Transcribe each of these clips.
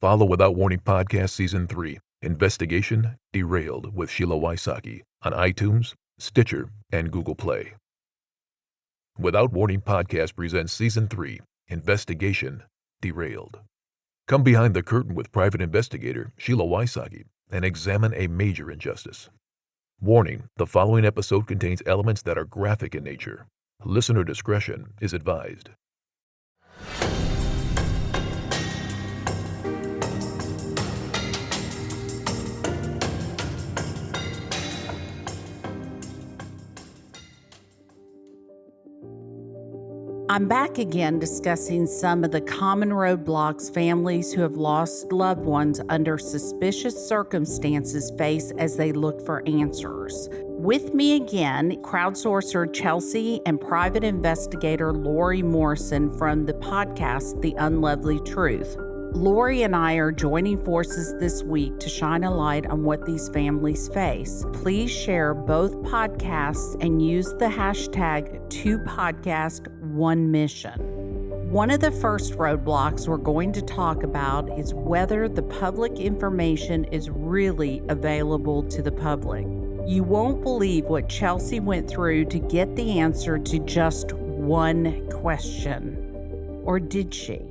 Follow Without Warning Podcast Season 3, Investigation Derailed with Sheila Wysocki on iTunes, Stitcher, and Google Play. Without Warning Podcast presents Season 3, Investigation Derailed. Come behind the curtain with private investigator Sheila Wysocki and examine a major injustice. Warning, the following episode contains elements that are graphic in nature. Listener discretion is advised. I'm back again discussing some of the common roadblocks families who have lost loved ones under suspicious circumstances face as they look for answers. With me again, crowdsourcer Chelsea and private investigator Lori Morrison from the podcast The Unlovely Truth. Lori and I are joining forces this week to shine a light on what these families face. Please share both podcasts and use the hashtag 2podcast1mission. One of the first roadblocks we're going to talk about is whether the public information is really available to the public. You won't believe what Chelsea went through to get the answer to just one question. Or did she?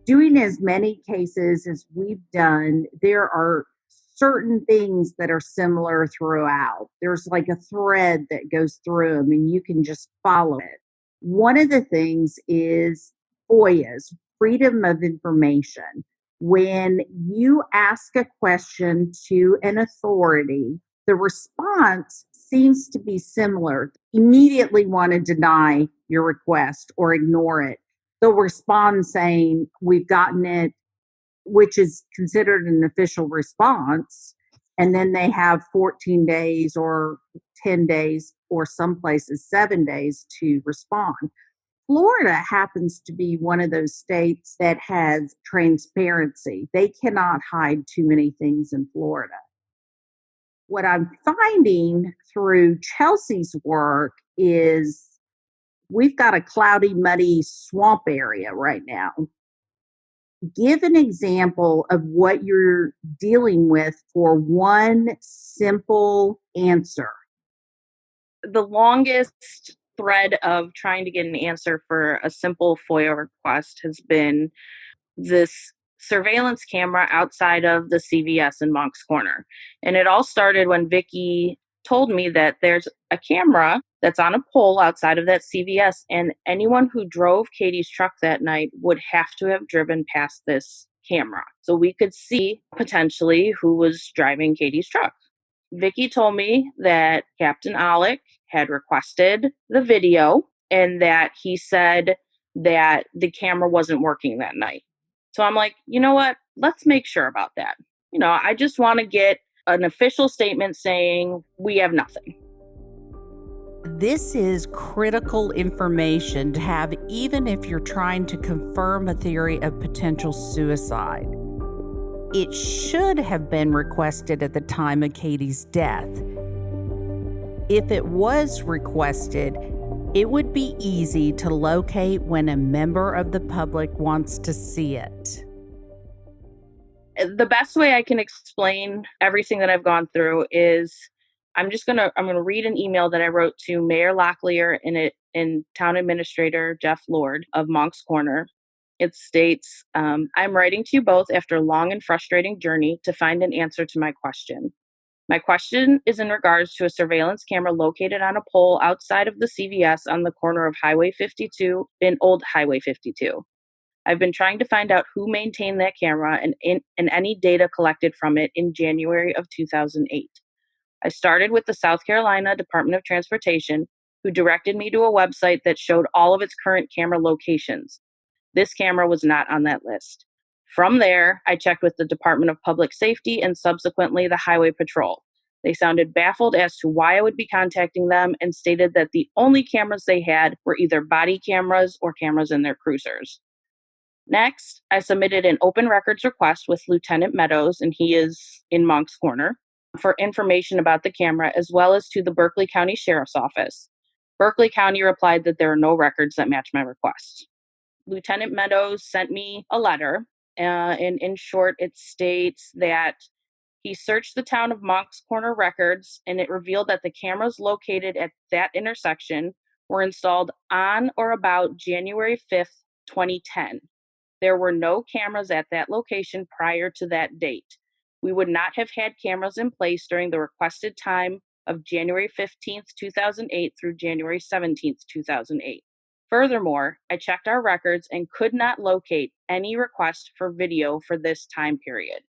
Doing as many cases as we've done, there are certain things that are similar throughout. There's like a thread that goes through them and you can just follow it. One of the things is FOIAs, Freedom of Information. When you ask a question to an authority, the response seems to be similar. Immediately want to deny your request or ignore it. They'll respond saying, we've gotten it, which is considered an official response. And then they have 14 days or 10 days, or some places 7 days to respond. Florida happens to be one of those states that has transparency. They cannot hide too many things in Florida. What I'm finding through Chelsea's work is we've got a cloudy, muddy swamp area right now. Give an example of what you're dealing with for one simple answer. The longest thread of trying to get an answer for a simple FOIA request has been this surveillance camera outside of the CVS in Moncks Corner. And it all started when Vicki told me that there's a camera that's on a pole outside of that CVS, and anyone who drove Katie's truck that night would have to have driven past this camera. So we could see potentially who was driving Katie's truck. Vicki told me that Captain 𝐿𝐒 had requested the video and that he said that the camera wasn't working that night. So I'm like, you know what? Let's make sure about that. I just want to get an official statement saying we have nothing. This is critical information to have even if you're trying to confirm a theory of potential suicide. It should have been requested at the time of Katie's death. If it was requested, it would be easy to locate when a member of the public wants to see it. The best way I can explain everything that I've gone through is I'm gonna read an email that I wrote to Mayor Locklear and Town Administrator Jeff Lord of Moncks Corner. It states, I'm writing to you both after a long and frustrating journey to find an answer to my question. My question is in regards to a surveillance camera located on a pole outside of the CVS on the corner of Highway 52 and Old Highway 52. I've been trying to find out who maintained that camera and any data collected from it in January of 2008. I started with the South Carolina Department of Transportation, who directed me to a website that showed all of its current camera locations. This camera was not on that list. From there, I checked with the Department of Public Safety and subsequently the Highway Patrol. They sounded baffled as to why I would be contacting them and stated that the only cameras they had were either body cameras or cameras in their cruisers. Next, I submitted an open records request with Lieutenant Meadows, and he is in Moncks Corner, for information about the camera, as well as to the Berkeley County Sheriff's Office. Berkeley County replied that there are no records that match my request. Lieutenant Meadows sent me a letter And in short, it states that he searched the town of Moncks Corner records, and it revealed that the cameras located at that intersection were installed on or about January 5th, 2010. There were no cameras at that location prior to that date. We would not have had cameras in place during the requested time of January 15th, 2008 through January 17th, 2008. Furthermore, I checked our records and could not locate any request for video for this time period.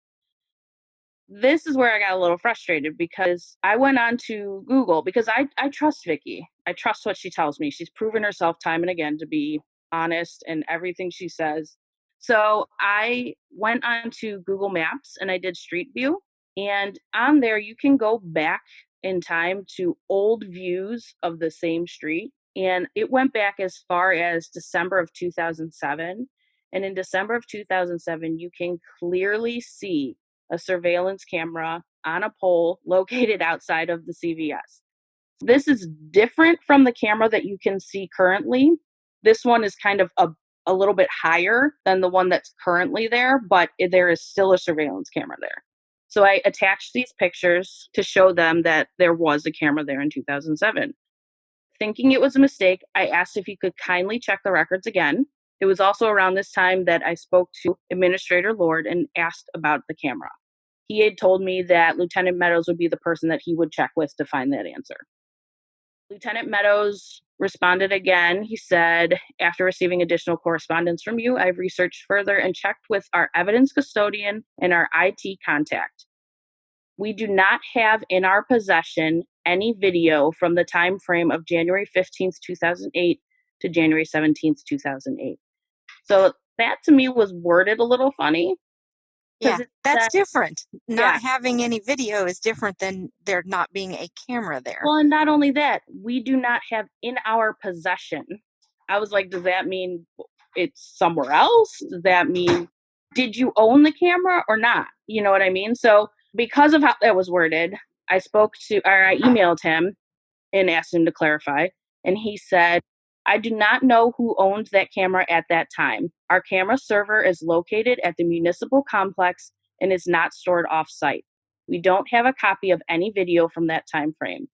This is where I got a little frustrated because I went on to Google because I trust Vicky. I trust what she tells me. She's proven herself time and again to be honest in everything she says. So I went on to Google Maps and I did Street View. And on there, you can go back in time to old views of the same street. And it went back as far as December of 2007. And in December of 2007, you can clearly see a surveillance camera on a pole located outside of the CVS. This is different from the camera that you can see currently. This one is kind of a little bit higher than the one that's currently there, but there is still a surveillance camera there. So I attached these pictures to show them that there was a camera there in 2007. Thinking it was a mistake, I asked if he could kindly check the records again. It was also around this time that I spoke to Administrator Lord and asked about the camera. He had told me that Lieutenant Meadows would be the person that he would check with to find that answer. Lieutenant Meadows responded again. He said, after receiving additional correspondence from you, I've researched further and checked with our evidence custodian and our IT contact. We do not have in our possession any video from the time frame of January 15th, 2008 to January 17th, 2008. So that to me was worded a little funny. Yeah, that's different. Not having any video is different than there not being a camera there. Well, and not only that, we do not have in our possession. I was like, does that mean it's somewhere else? Does that mean, did you own the camera or not? You know what I mean? So because of how that was worded, I emailed him and asked him to clarify. And he said, I do not know who owned that camera at that time. Our camera server is located at the municipal complex and is not stored off-site. We don't have a copy of any video from that time frame.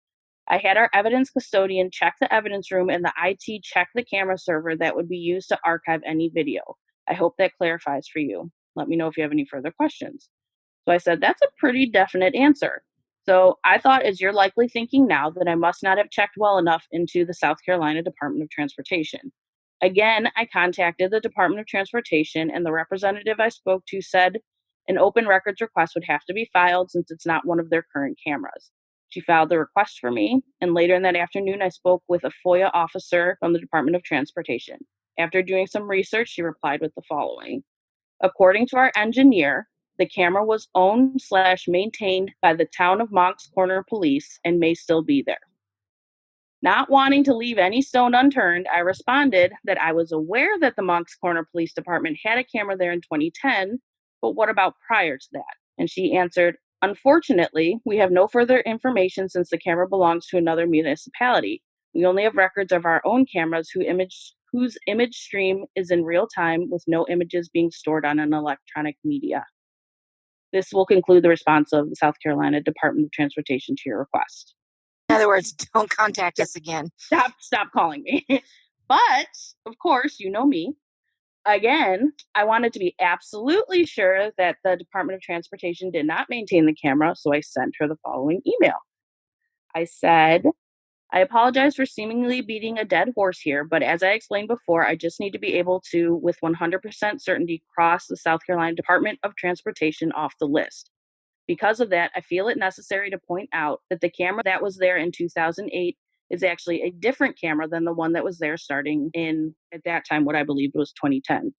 I had our evidence custodian check the evidence room and the IT check the camera server that would be used to archive any video. I hope that clarifies for you. Let me know if you have any further questions. So I said, that's a pretty definite answer. So I thought, as you're likely thinking now, that I must not have checked well enough into the South Carolina Department of Transportation. Again, I contacted the Department of Transportation, and the representative I spoke to said an open records request would have to be filed since it's not one of their current cameras. She filed the request for me, and later in that afternoon, I spoke with a FOIA officer from the Department of Transportation. After doing some research, she replied with the following. According to our engineer, the camera was owned/maintained by the town of Moncks Corner Police and may still be there. Not wanting to leave any stone unturned, I responded that I was aware that the Moncks Corner Police Department had a camera there in 2010, but what about prior to that? And she answered, unfortunately, we have no further information since the camera belongs to another municipality. We only have records of our own cameras whose image stream is in real time with no images being stored on an electronic media. This will conclude the response of the South Carolina Department of Transportation to your request. In other words, don't contact us again. Stop calling me. But, of course, you know me. Again, I wanted to be absolutely sure that the Department of Transportation did not maintain the camera, so I sent her the following email. I said, I apologize for seemingly beating a dead horse here, but as I explained before, I just need to be able to, with 100% certainty, cross the South Carolina Department of Transportation off the list. Because of that, I feel it necessary to point out that the camera that was there in 2008 is actually a different camera than the one that was there starting in, at that time, what I believed was 2010.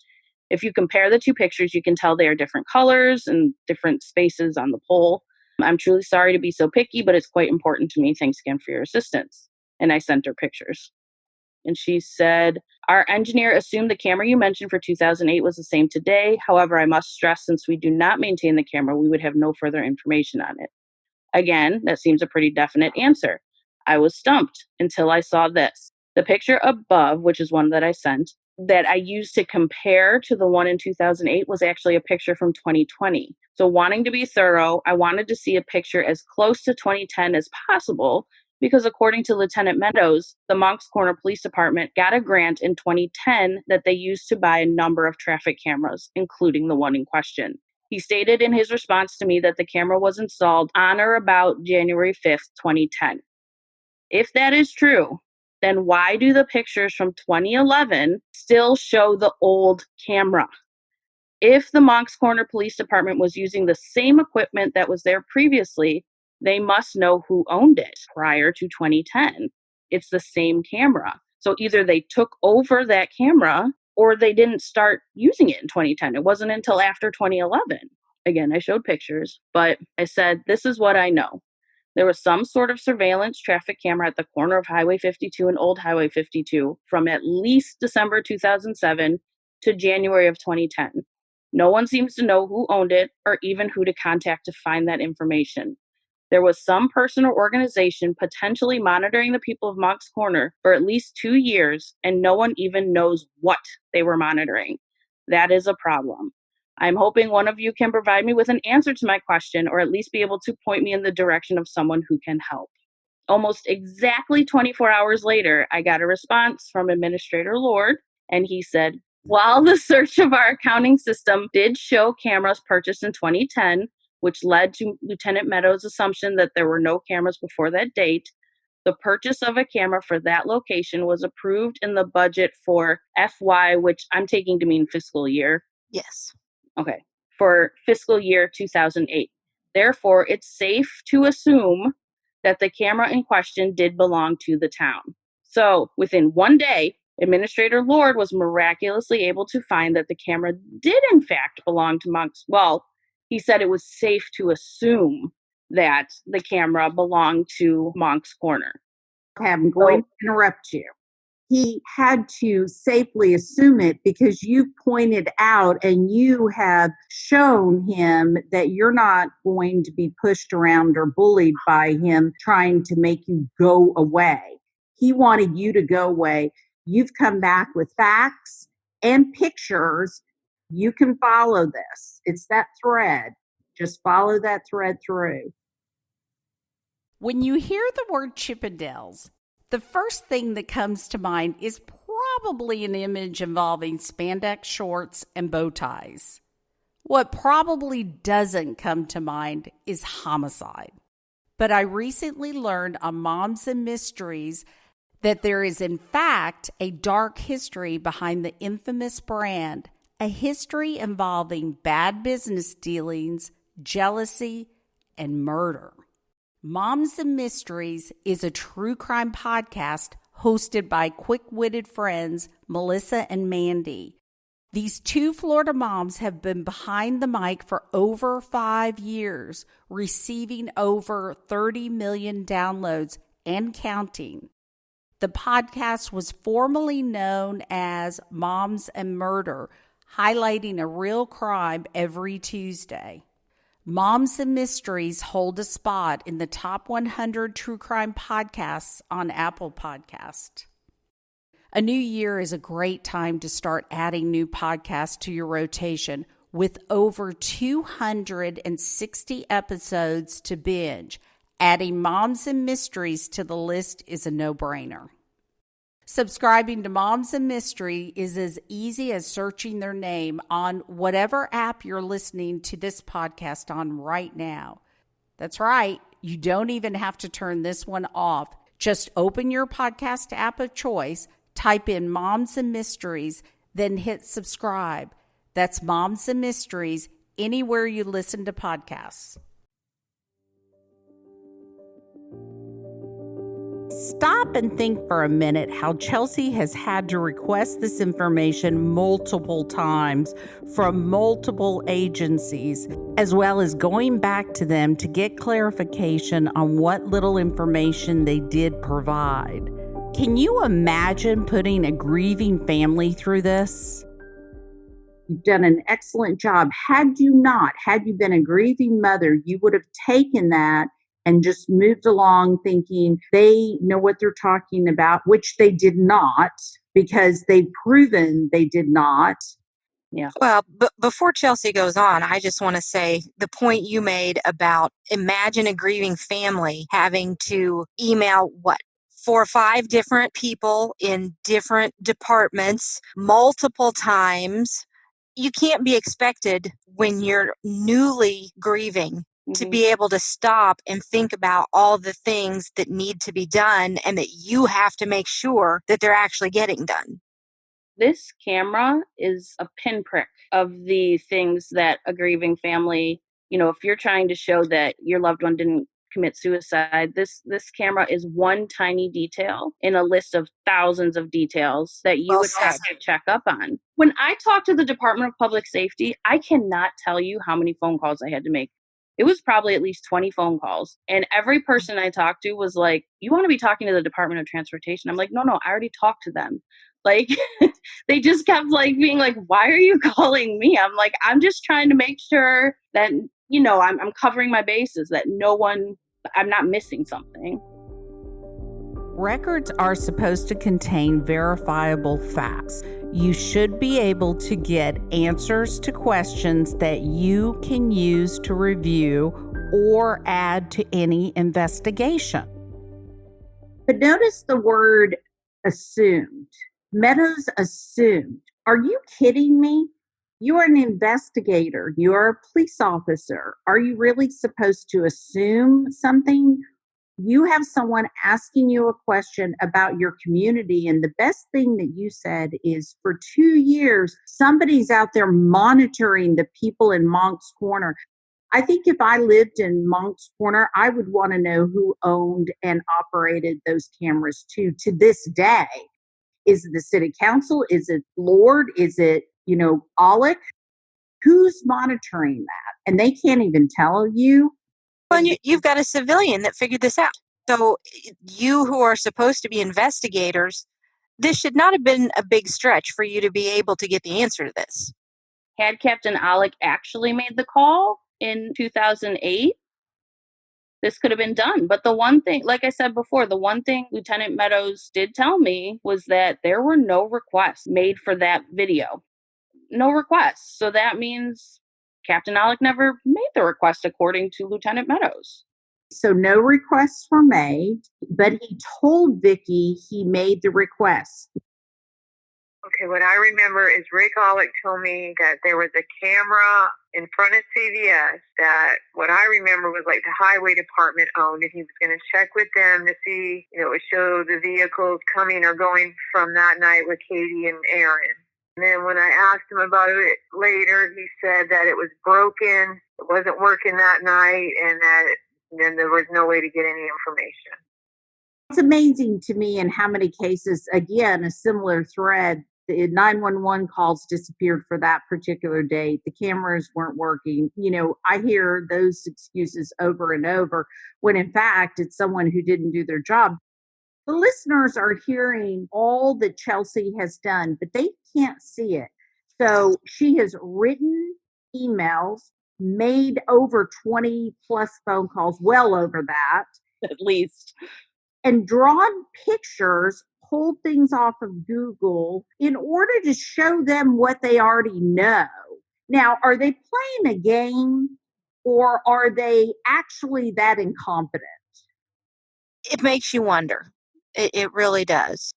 If you compare the two pictures, you can tell they are different colors and different spaces on the pole. I'm truly sorry to be so picky, but it's quite important to me. Thanks again for your assistance. And I sent her pictures. And she said, our engineer assumed the camera you mentioned for 2008 was the same today. However, I must stress, since we do not maintain the camera, we would have no further information on it. Again, that seems a pretty definite answer. I was stumped until I saw this. The picture above, which is one that I sent, that I used to compare to the one in 2008 was actually a picture from 2020. So wanting to be thorough, I wanted to see a picture as close to 2010 as possible because according to Lieutenant Meadows, the Moncks Corner Police Department got a grant in 2010 that they used to buy a number of traffic cameras, including the one in question. He stated in his response to me that the camera was installed on or about January 5th, 2010. If that is true, then why do the pictures from 2011 still show the old camera? If the Moncks Corner Police Department was using the same equipment that was there previously, they must know who owned it prior to 2010. It's the same camera. So either they took over that camera or they didn't start using it in 2010. It wasn't until after 2011. Again, I showed pictures, but I said, this is what I know. There was some sort of surveillance traffic camera at the corner of Highway 52 and Old Highway 52 from at least December 2007 to January of 2010. No one seems to know who owned it or even who to contact to find that information. There was some person or organization potentially monitoring the people of Moncks Corner for at least 2 years, and no one even knows what they were monitoring. That is a problem. I'm hoping one of you can provide me with an answer to my question or at least be able to point me in the direction of someone who can help. Almost exactly 24 hours later, I got a response from Administrator Lord, and he said, while the search of our accounting system did show cameras purchased in 2010, which led to Lieutenant Meadows' assumption that there were no cameras before that date, the purchase of a camera for that location was approved in the budget for FY, which I'm taking to mean fiscal year. Yes. Okay, for fiscal year 2008. Therefore, it's safe to assume that the camera in question did belong to the town. So within 1 day, Administrator Lord was miraculously able to find that the camera did in fact belong to Moncks. Well, he said it was safe to assume that the camera belonged to Moncks Corner. Okay, I'm going to interrupt you. He had to safely assume it because you pointed out and you have shown him that you're not going to be pushed around or bullied by him trying to make you go away. He wanted you to go away. You've come back with facts and pictures. You can follow this. It's that thread. Just follow that thread through. When you hear the word Chippendales, the first thing that comes to mind is probably an image involving spandex shorts and bow ties. What probably doesn't come to mind is homicide. But I recently learned on Moms and Mysteries that there is in fact a dark history behind the infamous brand, a history involving bad business dealings, jealousy, and murder. Moms and Mysteries is a true crime podcast hosted by quick-witted friends Melissa and Mandy. These two Florida moms have been behind the mic for over 5 years, receiving over 30 million downloads and counting. The podcast was formerly known as Moms and Murder, highlighting a real crime every Tuesday. Moms and Mysteries hold a spot in the top 100 true crime podcasts on Apple Podcast. A new year is a great time to start adding new podcasts to your rotation with over 260 episodes to binge. Adding Moms and Mysteries to the list is a no-brainer. Subscribing to Moms and Mystery is as easy as searching their name on whatever app you're listening to this podcast on right now. That's right. You don't even have to turn this one off. Just open your podcast app of choice, type in Moms and Mysteries, then hit subscribe. That's Moms and Mysteries anywhere you listen to podcasts. Stop and think for a minute how Chelsea has had to request this information multiple times from multiple agencies, as well as going back to them to get clarification on what little information they did provide. Can you imagine putting a grieving family through this? You've done an excellent job. Had you been a grieving mother, you would have taken that and just moved along thinking they know what they're talking about, which they did not, because they've proven they did not. Yeah. Well, before Chelsea goes on, I just want to say the point you made about imagine a grieving family having to email 4 or 5 different people in different departments multiple times. You can't be expected when you're newly grieving to be able to stop and think about all the things that need to be done and that you have to make sure that they're actually getting done. This camera is a pinprick of the things that a grieving family, if you're trying to show that your loved one didn't commit suicide, this camera is one tiny detail in a list of thousands of details that you would have to check up on. When I talked to the Department of Public Safety, I cannot tell you how many phone calls I had to make. It was probably at least 20 phone calls. And every person I talked to was like, you want to be talking to the Department of Transportation? I'm like, no, I already talked to them. Like, they just kept being like, why are you calling me? I'm like, I'm just trying to make sure that, I'm covering my bases, that I'm not missing something. Records are supposed to contain verifiable facts. You should be able to get answers to questions that you can use to review or add to any investigation. But notice the word assumed. Meadows assumed. Are you kidding me? You are an investigator. You are a police officer. Are you really supposed to assume something? You have someone asking you a question about your community, and the best thing that you said is for 2 years, somebody's out there monitoring the people in Moncks Corner. I think if I lived in Moncks Corner, I would want to know who owned and operated those cameras too. To this day, is it the city council? Is it Lord? Is it, 𝐷𝐿𝐒? Who's monitoring that? And they can't even tell you. Well, you've got a civilian that figured this out. So you who are supposed to be investigators, this should not have been a big stretch for you to be able to get the answer to this. Had Captain 𝐿𝐒 actually made the call in 2008, this could have been done. But the one thing, like I said before, the one thing Lieutenant Meadows did tell me was that there were no requests made for that video. No requests. So that means Captain 𝐿𝐒 never made the request, according to Lieutenant Meadows. So no requests were made, but he told Vicki he made the request. Okay, what I remember is Rick 𝐿𝐒 told me that there was a camera in front of CVS that what I remember was the highway department owned, and he was going to check with them to see, it would show the vehicles coming or going from that night with Katie and Aaron. And then when I asked him about it later, he said that it was broken, it wasn't working that night, and that then there was no way to get any information. It's amazing to me in how many cases, again, a similar thread, the 911 calls disappeared for that particular date. The cameras weren't working. I hear those excuses over and over when in fact it's someone who didn't do their job. The listeners are hearing all that Chelsea has done, but they can't see it. So she has written emails, made over 20 plus phone calls, well over that. At least. And drawn pictures, pulled things off of Google in order to show them what they already know. Now, are they playing a game or are they actually that incompetent? It makes you wonder. It really does.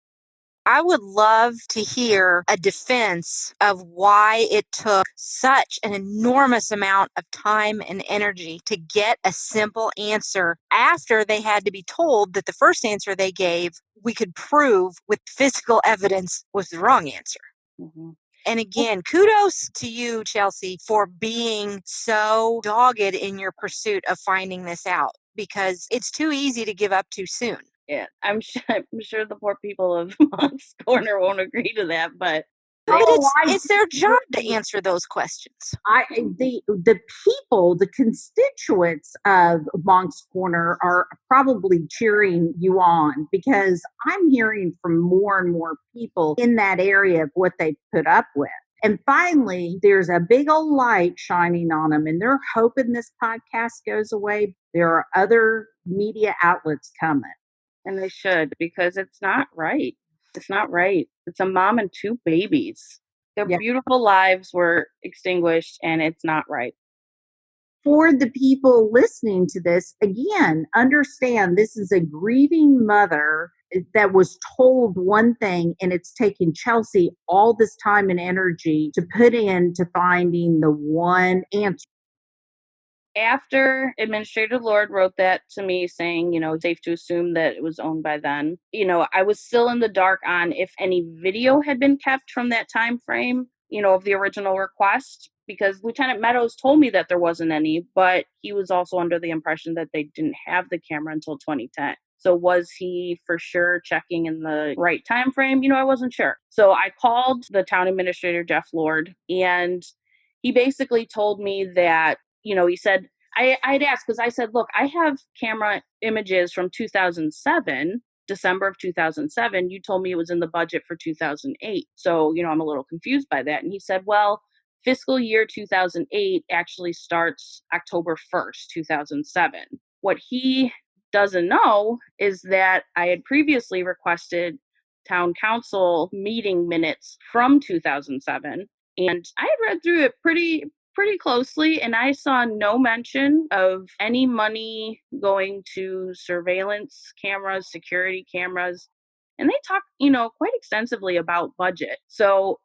I would love to hear a defense of why it took such an enormous amount of time and energy to get a simple answer after they had to be told that the first answer they gave, we could prove with physical evidence was the wrong answer. Mm-hmm. And again, kudos to you, Chelsea, for being so dogged in your pursuit of finding this out, because it's too easy to give up too soon. Yeah, I'm sure the poor people of Moncks Corner won't agree to that, but it's their job to answer those questions. The people, the constituents of Moncks Corner are probably cheering you on, because I'm hearing from more and more people in that area of what they put up with. And finally, there's a big old light shining on them, and they're hoping this podcast goes away. There are other media outlets coming. And they should, because it's not right. It's not right. It's a mom and 2 babies. Their Yeah. beautiful lives were extinguished, and it's not right. For the people listening to this, again, understand this is a grieving mother that was told one thing, and it's taken Chelsea all this time and energy to put into finding the one answer. After Administrator Lord wrote that to me saying, it's safe to assume that it was owned by then, I was still in the dark on if any video had been kept from that time frame, of the original request, because Lieutenant Meadows told me that there wasn't any, but he was also under the impression that they didn't have the camera until 2010. So was he for sure checking in the right time frame? I wasn't sure. So I called the town administrator, Jeff Lord, and he basically told me that, he said, I'd asked because I said, look, I have camera images from 2007, December of 2007. You told me it was in the budget for 2008. So, I'm a little confused by that. And he said, well, fiscal year 2008 actually starts October 1st, 2007. What he doesn't know is that I had previously requested town council meeting minutes from 2007, and I had read through it pretty closely, and I saw no mention of any money going to surveillance cameras, security cameras. And they talk, quite extensively about budget. So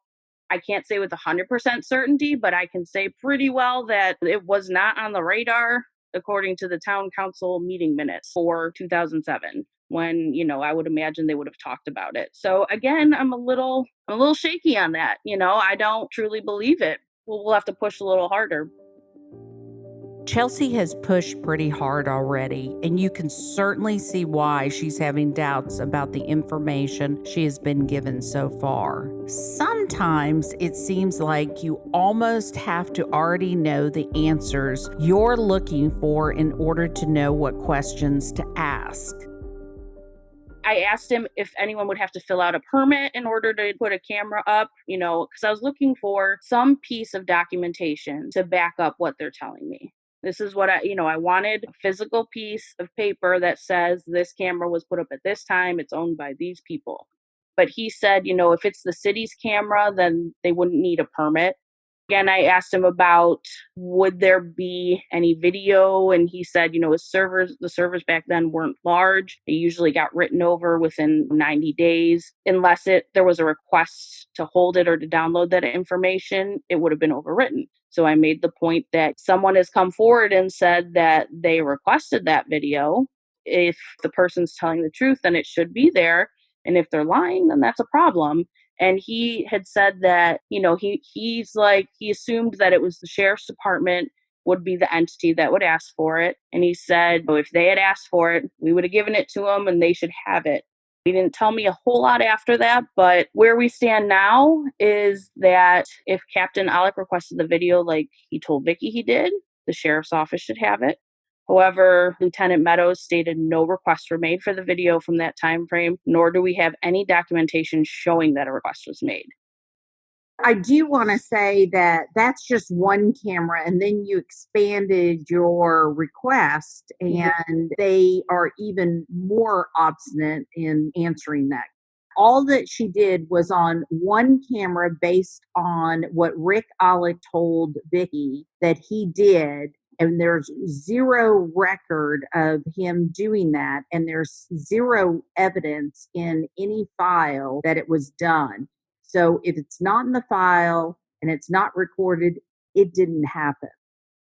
I can't say with 100% certainty, but I can say pretty well that it was not on the radar according to the town council meeting minutes for 2007 when, I would imagine they would have talked about it. So again, I'm a little shaky on that. I don't truly believe it. We'll have to push a little harder. Chelsea has pushed pretty hard already, and you can certainly see why she's having doubts about the information she has been given so far. Sometimes it seems like you almost have to already know the answers you're looking for in order to know what questions to ask. I asked him if anyone would have to fill out a permit in order to put a camera up, because I was looking for some piece of documentation to back up what they're telling me. This is what I wanted a physical piece of paper that says this camera was put up at this time, it's owned by these people. But he said, if it's the city's camera, then they wouldn't need a permit. Again, I asked him about would there be any video, and he said, the servers back then weren't large. They usually got written over within 90 days. Unless there was a request to hold it or to download that information, it would have been overwritten. So I made the point that someone has come forward and said that they requested that video. If the person's telling the truth, then it should be there. And if they're lying, then that's a problem. And he had said that, he assumed that it was the sheriff's department would be the entity that would ask for it. And he said, if they had asked for it, we would have given it to them and they should have it. He didn't tell me a whole lot after that, but where we stand now is that if Captain Alec requested the video like he told Vicki he did, the sheriff's office should have it. However, Lieutenant Meadows stated no requests were made for the video from that time frame, nor do we have any documentation showing that a request was made. I do want to say that that's just one camera, and then you expanded your request, and they are even more obstinate in answering that. All that she did was on one camera based on what Rick Alec told Vicki that he did. And there's zero record of him doing that. And there's zero evidence in any file that it was done. So if it's not in the file and it's not recorded, it didn't happen.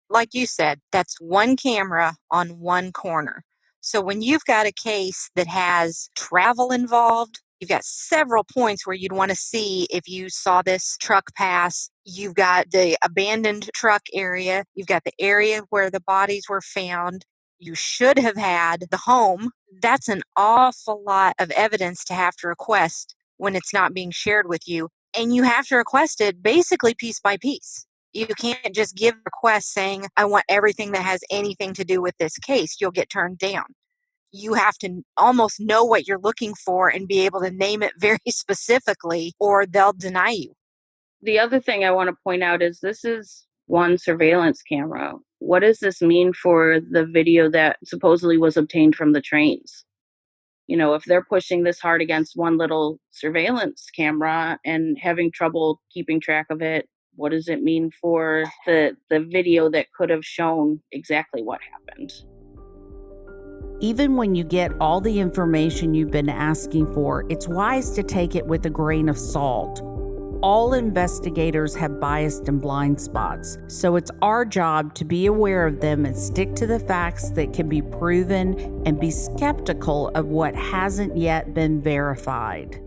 Like you said, that's one camera on one corner. So when you've got a case that has travel involved, you've got several points where you'd want to see if you saw this truck pass. You've got the abandoned truck area. You've got the area where the bodies were found. You should have had the home. That's an awful lot of evidence to have to request when it's not being shared with you. And you have to request it basically piece by piece. You can't just give requests saying, I want everything that has anything to do with this case. You'll get turned down. You have to almost know what you're looking for and be able to name it very specifically, or they'll deny you. The other thing I want to point out is this is one surveillance camera. What does this mean for the video that supposedly was obtained from the trains? If they're pushing this hard against one little surveillance camera and having trouble keeping track of it, what does it mean for the video that could have shown exactly what happened? Even when you get all the information you've been asking for, it's wise to take it with a grain of salt. All investigators have biased and blind spots, so it's our job to be aware of them and stick to the facts that can be proven and be skeptical of what hasn't yet been verified.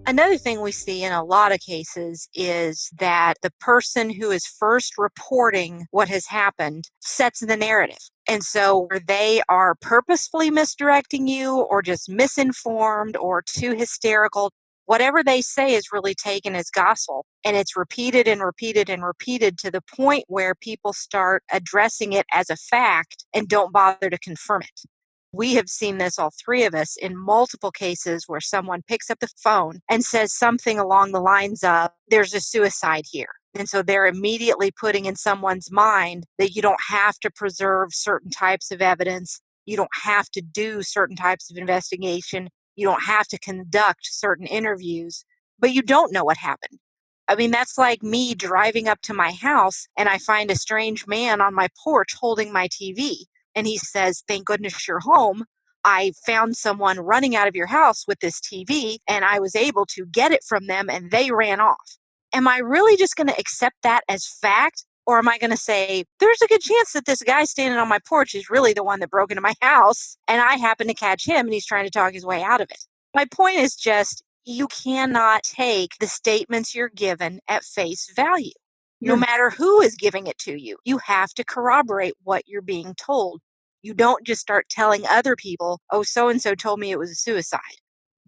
Another thing we see in a lot of cases is that the person who is first reporting what has happened sets the narrative. And so they are purposefully misdirecting you or just misinformed or too hysterical. Whatever they say is really taken as gospel, and it's repeated and repeated and repeated to the point where people start addressing it as a fact and don't bother to confirm it. We have seen this, all three of us, in multiple cases where someone picks up the phone and says something along the lines of, there's a suicide here. And so they're immediately putting in someone's mind that you don't have to preserve certain types of evidence. You don't have to do certain types of investigation. You don't have to conduct certain interviews, but you don't know what happened. I mean, that's like me driving up to my house and I find a strange man on my porch holding my TV. And he says, thank goodness you're home. I found someone running out of your house with this TV and I was able to get it from them and they ran off. Am I really just going to accept that as fact? Or am I going to say, there's a good chance that this guy standing on my porch is really the one that broke into my house and I happen to catch him and he's trying to talk his way out of it? My point is just, you cannot take the statements you're given at face value. No matter who is giving it to you, you have to corroborate what you're being told. You don't just start telling other people, oh, so-and-so told me it was a suicide.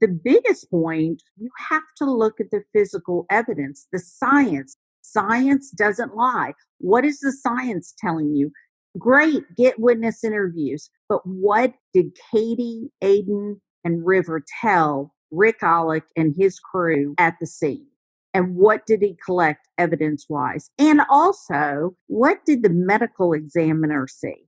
The biggest point, you have to look at the physical evidence, the science. Science doesn't lie. What is the science telling you? Great, get witness interviews. But what did Katie, Aiden, and River tell Rick Alex and his crew at the scene? And what did he collect evidence-wise? And also, what did the medical examiner see?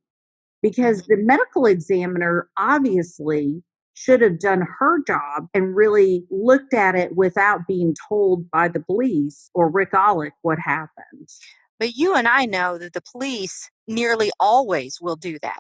Because the medical examiner obviously should have done her job and really looked at it without being told by the police or Rick Alex what happened. But you and I know that the police nearly always will do that.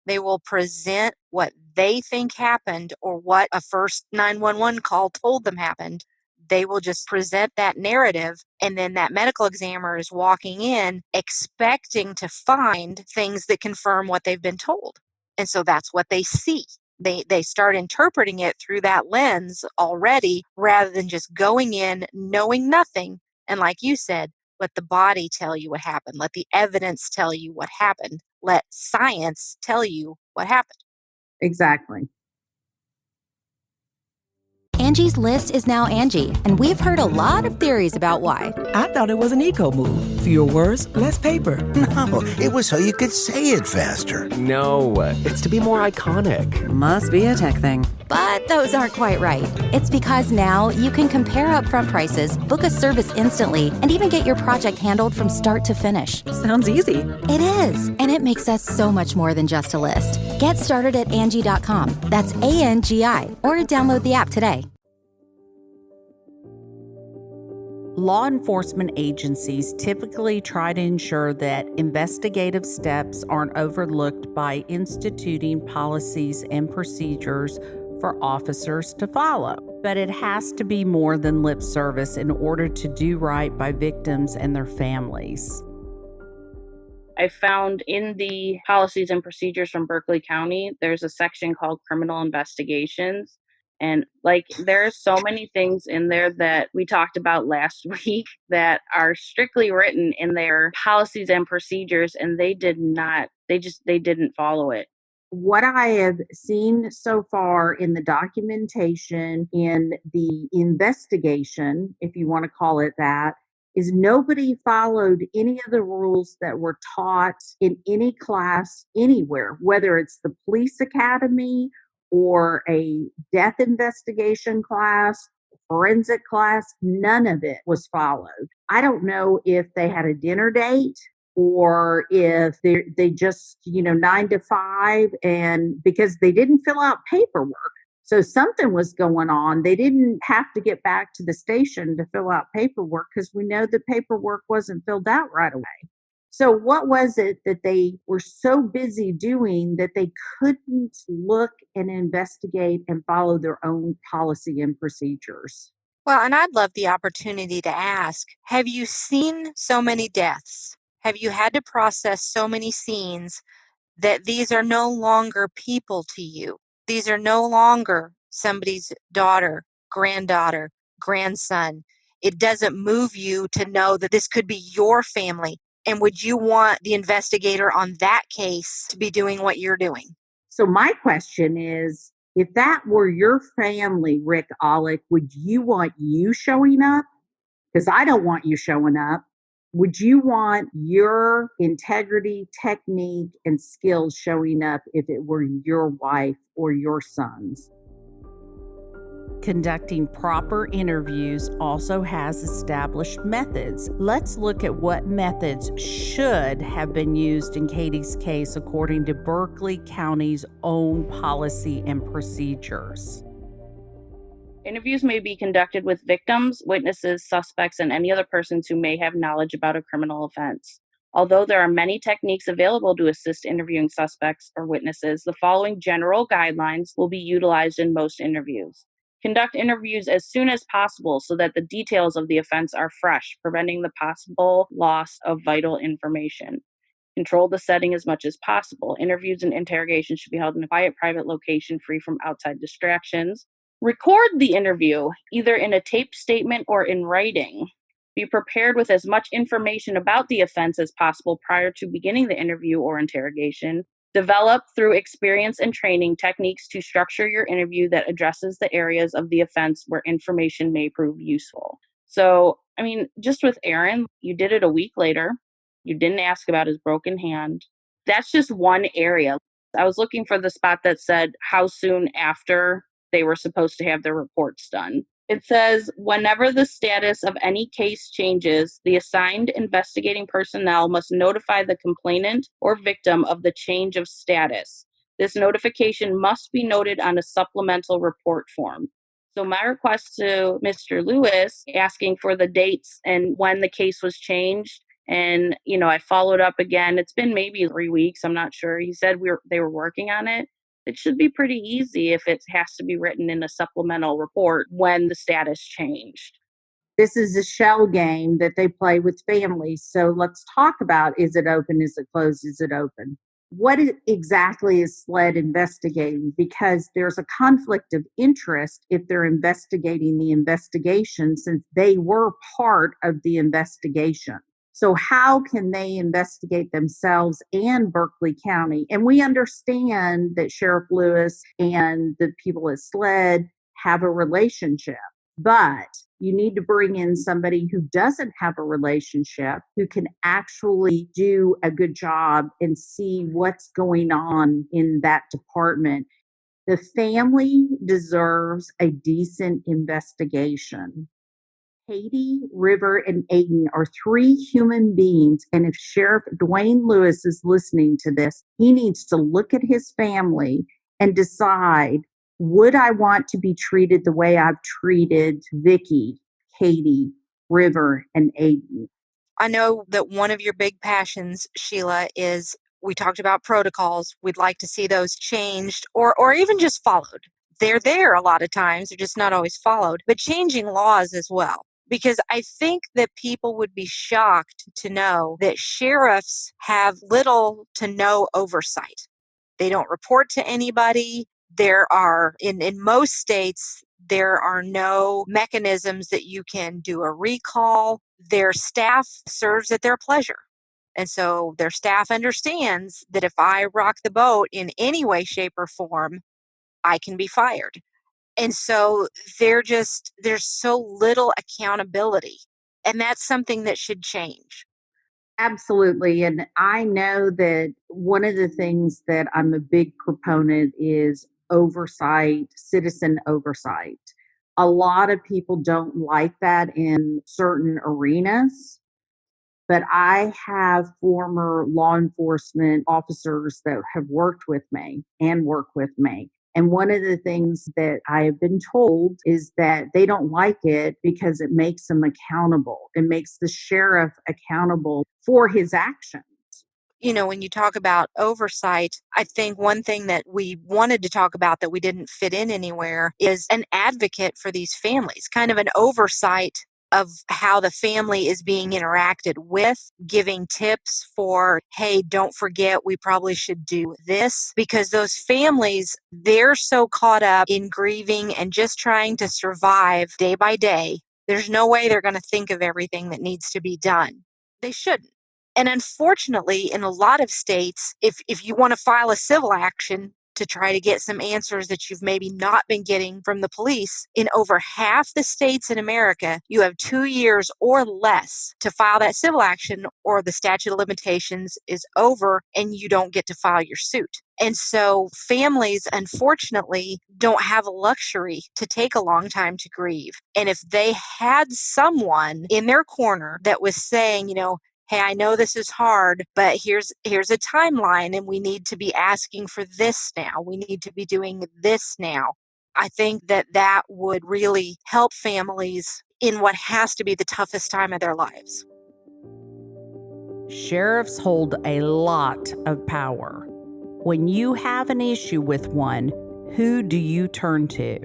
They will present what they think happened or what a first 911 call told them happened. They will just present that narrative, and then that medical examiner is walking in expecting to find things that confirm what they've been told. And so that's what they see. They start interpreting it through that lens already rather than just going in knowing nothing. And like you said, let the body tell you what happened. Let the evidence tell you what happened. Let science tell you what happened. Exactly. Angie's List is now Angie, and we've heard a lot of theories about why. I thought it was an eco move. Fewer words, less paper. No, it was so you could say it faster. No, it's to be more iconic. Must be a tech thing. But those aren't quite right. It's because now you can compare upfront prices, book a service instantly, and even get your project handled from start to finish. Sounds easy. It is, and it makes us so much more than just a list. Get started at Angie.com. That's ANGI, or download the app today. Law enforcement agencies typically try to ensure that investigative steps aren't overlooked by instituting policies and procedures for officers to follow. But it has to be more than lip service in order to do right by victims and their families. I found in the policies and procedures from Berkeley County, there's a section called criminal investigations. And there's so many things in there that we talked about last week that are strictly written in their policies and procedures, and they didn't follow it. What I have seen so far in the documentation, in the investigation, if you want to call it that, is nobody followed any of the rules that were taught in any class anywhere, whether it's the police academy or a death investigation class, forensic class. None of it was followed. I don't know if they had a dinner date or if they just, 9 to 5, and because they didn't fill out paperwork. So something was going on. They didn't have to get back to the station to fill out paperwork because we know the paperwork wasn't filled out right away. So what was it that they were so busy doing that they couldn't look and investigate and follow their own policy and procedures? Well, and I'd love the opportunity to ask, have you seen so many deaths? Have you had to process so many scenes that these are no longer people to you? These are no longer somebody's daughter, granddaughter, grandson. It doesn't move you to know that this could be your family. And would you want the investigator on that case to be doing what you're doing? So my question is, if that were your family, Rick Alec, would you want you showing up? Because I don't want you showing up. Would you want your integrity, technique, and skills showing up if it were your wife or your sons? Conducting proper interviews also has established methods. Let's look at what methods should have been used in Katie's case according to Berkeley County's own policy and procedures. Interviews may be conducted with victims, witnesses, suspects, and any other persons who may have knowledge about a criminal offense. Although there are many techniques available to assist interviewing suspects or witnesses, the following general guidelines will be utilized in most interviews. Conduct interviews as soon as possible so that the details of the offense are fresh, preventing the possible loss of vital information. Control the setting as much as possible. Interviews and interrogations should be held in a quiet, private location free from outside distractions. Record the interview, either in a taped statement or in writing. Be prepared with as much information about the offense as possible prior to beginning the interview or interrogation. Develop through experience and training techniques to structure your interview that addresses the areas of the offense where information may prove useful. So, just with Aaron, you did it a week later. You didn't ask about his broken hand. That's just one area. I was looking for the spot that said how soon after they were supposed to have their reports done. It says, whenever the status of any case changes, the assigned investigating personnel must notify the complainant or victim of the change of status. This notification must be noted on a supplemental report form. So my request to Mr. Lewis, asking for the dates and when the case was changed, and, I followed up again. It's been maybe 3 weeks. I'm not sure. He said they were working on it. It should be pretty easy if it has to be written in a supplemental report when the status changed. This is a shell game that they play with families. So let's talk about, is it open? Is it closed? Is it open? What exactly is SLED investigating? Because there's a conflict of interest if they're investigating the investigation since they were part of the investigation. So how can they investigate themselves and Berkeley County? And we understand that Sheriff Lewis and the people at SLED have a relationship, but you need to bring in somebody who doesn't have a relationship, who can actually do a good job and see what's going on in that department. The family deserves a decent investigation. Katie, River, and Aiden are 3 human beings. And if Sheriff Dwayne Lewis is listening to this, he needs to look at his family and decide, would I want to be treated the way I've treated Vicky, Katie, River, and Aiden? I know that one of your big passions, Sheila, is we talked about protocols. We'd like to see those changed or even just followed. They're there a lot of times, they're just not always followed, but changing laws as well. Because I think that people would be shocked to know that sheriffs have little to no oversight. They don't report to anybody. There are, in most states, there are no mechanisms that you can do a recall. Their staff serves at their pleasure. And so their staff understands that if I rock the boat in any way, shape, or form, I can be fired. And so there's so little accountability. And that's something that should change. Absolutely. And I know that one of the things that I'm a big proponent is oversight, citizen oversight. A lot of people don't like that in certain arenas, but I have former law enforcement officers that have worked with me and work with me. And one of the things that I have been told is that they don't like it because it makes them accountable. It makes the sheriff accountable for his actions. When you talk about oversight, I think one thing that we wanted to talk about that we didn't fit in anywhere is an advocate for these families, kind of an oversight of how the family is being interacted with, giving tips for, hey, don't forget, we probably should do this, because those families, they're so caught up in grieving and just trying to survive day by day. There's no way they're going to think of everything that needs to be done. They shouldn't. And unfortunately, in a lot of states, if you want to file a civil action to try to get some answers that you've maybe not been getting from the police, in over half the states in America, you have 2 years or less to file that civil action, or the statute of limitations is over and you don't get to file your suit. And so families, unfortunately, don't have a luxury to take a long time to grieve. And if they had someone in their corner that was saying, hey, I know this is hard, but here's a timeline, and we need to be asking for this now. We need to be doing this now. I think that would really help families in what has to be the toughest time of their lives. Sheriffs hold a lot of power. When you have an issue with one, who do you turn to?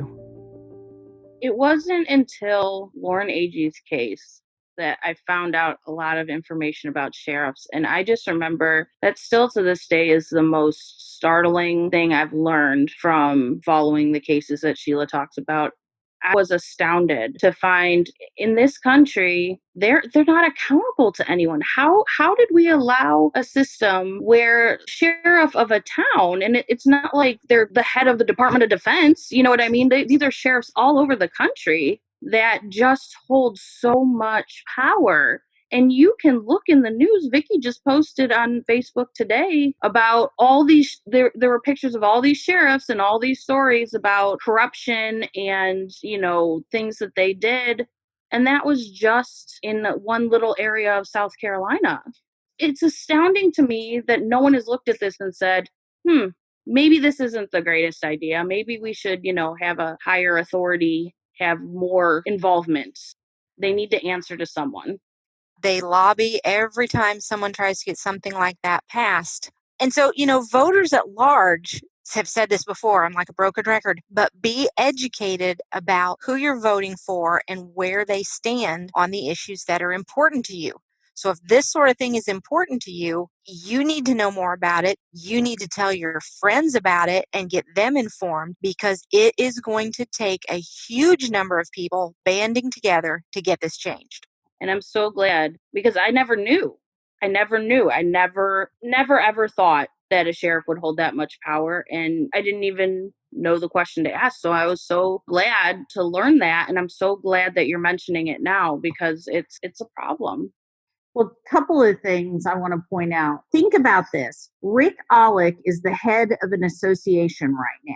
It wasn't until Lauren Agee's case that I found out a lot of information about sheriffs. And I just remember that still to this day is the most startling thing I've learned from following the cases that Sheila talks about. I was astounded to find in this country they're not accountable to anyone. How did we allow a system where sheriff of a town, and it's not like they're the head of the Department of Defense, you know what I mean? These are sheriffs all over the country that just hold so much power. And you can look in the news. Vicky just posted on Facebook today about all these, there were pictures of all these sheriffs and all these stories about corruption and, things that they did. And that was just in one little area of South Carolina. It's astounding to me that no one has looked at this and said, maybe this isn't the greatest idea. Maybe we should, have a higher authority, have more involvement. They need to answer to someone. They lobby every time someone tries to get something like that passed. And so, voters at large have said this before, I'm like a broken record, but be educated about who you're voting for and where they stand on the issues that are important to you. So if this sort of thing is important to you, you need to know more about it. You need to tell your friends about it and get them informed, because it is going to take a huge number of people banding together to get this changed. And I'm so glad, because I never knew. I never ever thought that a sheriff would hold that much power. And I didn't even know the question to ask. So I was so glad to learn that. And I'm so glad that you're mentioning it now, because it's a problem. Well, a couple of things I want to point out. Think about this. Rick Alex is the head of an association right now.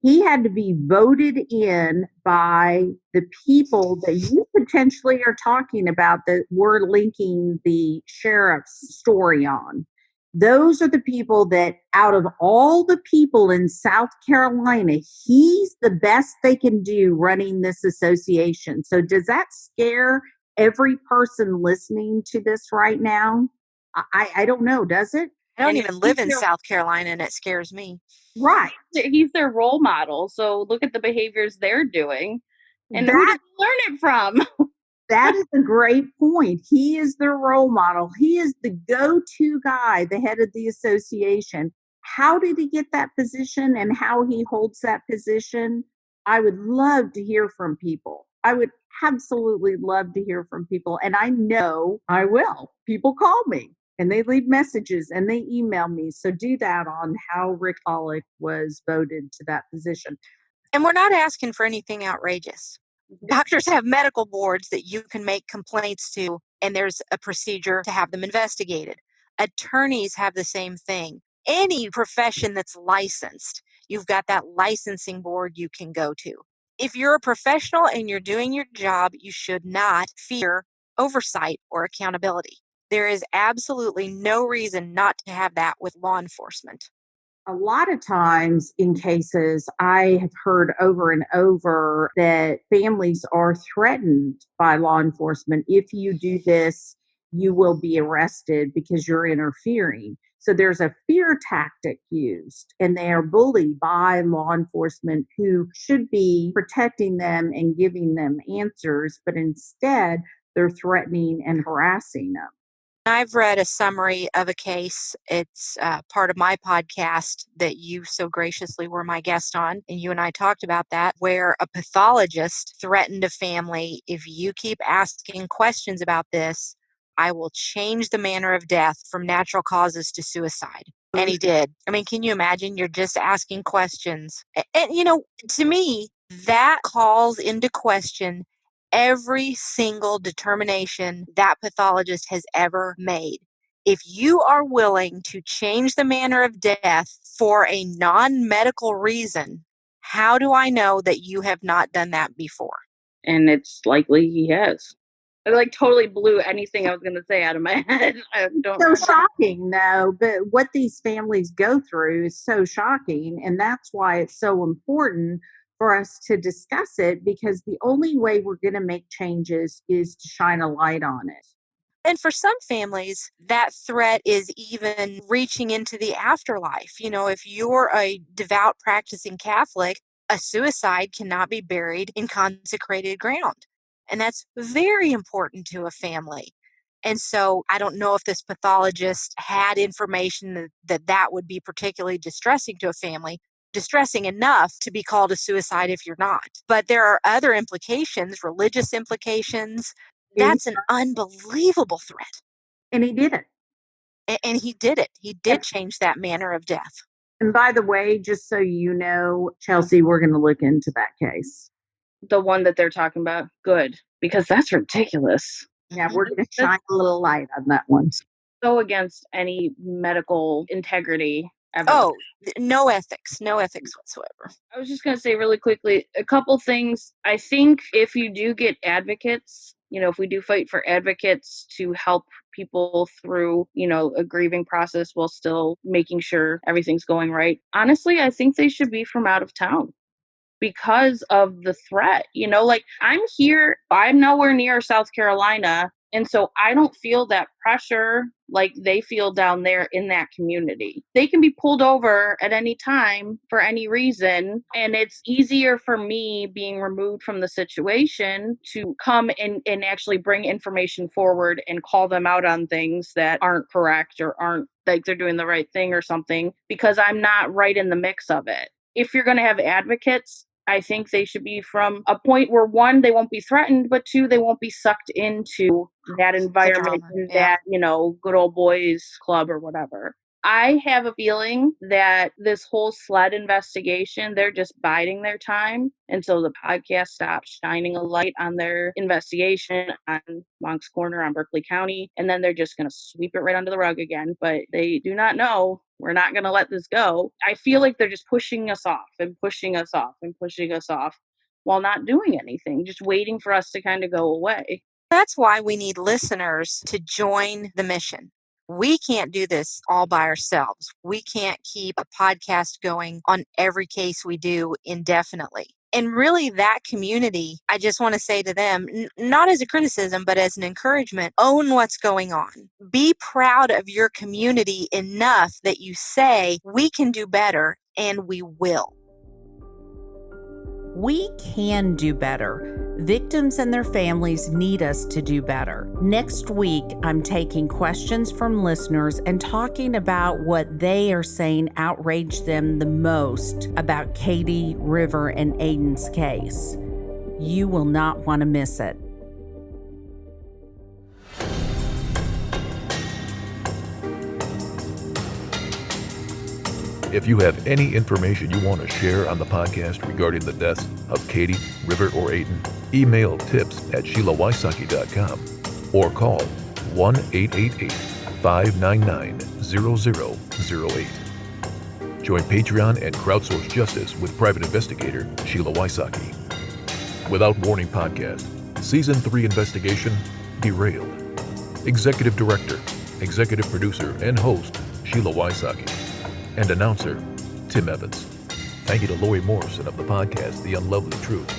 He had to be voted in by the people that you potentially are talking about that we're linking the sheriff's story on. Those are the people that, out of all the people in South Carolina, he's the best they can do running this association. So does that scare every person listening to this right now? I don't know, does it? I don't even live in South Carolina, and it scares me. Right. He's their role model. So look at the behaviors they're doing. And who did they learn it from? That is a great point. He is their role model. He is the go-to guy, the head of the association. How did he get that position and how he holds that position? I would love to hear from people. I would absolutely love to hear from people. And I know I will. People call me and they leave messages and they email me. So do that on how Rick Alex was voted to that position. And we're not asking for anything outrageous. Doctors have medical boards that you can make complaints to, and there's a procedure to have them investigated. Attorneys have the same thing. Any profession that's licensed, you've got that licensing board you can go to. If you're a professional and you're doing your job, you should not fear oversight or accountability. There is absolutely no reason not to have that with law enforcement. A lot of times in cases, I have heard over and over that families are threatened by law enforcement. If you do this, you will be arrested because you're interfering. So there's a fear tactic used, and they are bullied by law enforcement who should be protecting them and giving them answers, but instead they're threatening and harassing them. I've read a summary of a case. It's part of my podcast that you so graciously were my guest on, and you and I talked about that, where a pathologist threatened a family, if you keep asking questions about this, I will change the manner of death from natural causes to suicide. And he did. I mean, can you imagine? You're just asking questions. And to me, that calls into question every single determination that pathologist has ever made. If you are willing to change the manner of death for a non-medical reason, how do I know that you have not done that before? And it's likely he has. It totally blew anything I was going to say out of my head. I don't So know. shocking, though, but what these families go through is so shocking. And that's why it's so important for us to discuss it, because the only way we're going to make changes is to shine a light on it. And for some families, that threat is even reaching into the afterlife. If you're a devout practicing Catholic, a suicide cannot be buried in consecrated ground. And that's very important to a family. And so I don't know if this pathologist had information that would be particularly distressing to a family, distressing enough to be called a suicide if you're not. But there are other implications, religious implications. That's an unbelievable threat. And he did it. And he did it. He did change that manner of death. And by the way, just so you know, Chelsea, we're going to look into that case. The one that they're talking about, good, because that's ridiculous. Yeah, we're going to shine a little light on that one. So against any medical integrity ever. Oh, no ethics whatsoever. I was just going to say really quickly, a couple things. I think if you do get advocates, if we do fight for advocates to help people through, a grieving process while still making sure everything's going right, honestly, I think they should be from out of town because of the threat. I'm here, I'm nowhere near South Carolina. And so I don't feel that pressure like they feel down there in that community. They can be pulled over at any time for any reason. And it's easier for me being removed from the situation to come and actually bring information forward and call them out on things that aren't correct or aren't like they're doing the right thing or something, because I'm not right in the mix of it. If you're going to have advocates, I think they should be from a point where, one, they won't be threatened, but two, they won't be sucked into that environment, that, good old boys club or whatever. I have a feeling that this whole sled investigation, they're just biding their time until the podcast stops shining a light on their investigation on Moncks Corner, on Berkeley County, and then they're just going to sweep it right under the rug again. But they do not know. We're not going to let this go. I feel like they're just pushing us off and pushing us off and pushing us off while not doing anything, just waiting for us to kind of go away. That's why we need listeners to join the mission. We can't do this all by ourselves. We can't keep a podcast going on every case we do indefinitely. And really, that community, I just want to say to them, not as a criticism, but as an encouragement, own what's going on. Be proud of your community enough that you say, we can do better, and we will. We can do better. Victims and their families need us to do better. Next week, I'm taking questions from listeners and talking about what they are saying outraged them the most about Katie, River, and Aiden's case. You will not want to miss it. If you have any information you want to share on the podcast regarding the deaths of Katie, River, or Aiden, email tips@SheilaWysocki.com or call 1-888-599-0008. Join Patreon and crowdsource justice with private investigator Sheila Wysocki. Without Warning Podcast, Season 3 investigation derailed. Executive Director, Executive Producer, and host, Sheila Wysocki. And announcer, Tim Evans. Thank you to Lori Morrison of the podcast, The Unlovely Truth.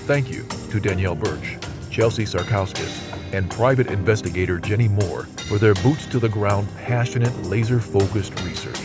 Thank you to Danielle Birch, Chelsea Sarkowskis, and private investigator Jenny Moore for their boots-to-the-ground, passionate, laser-focused research.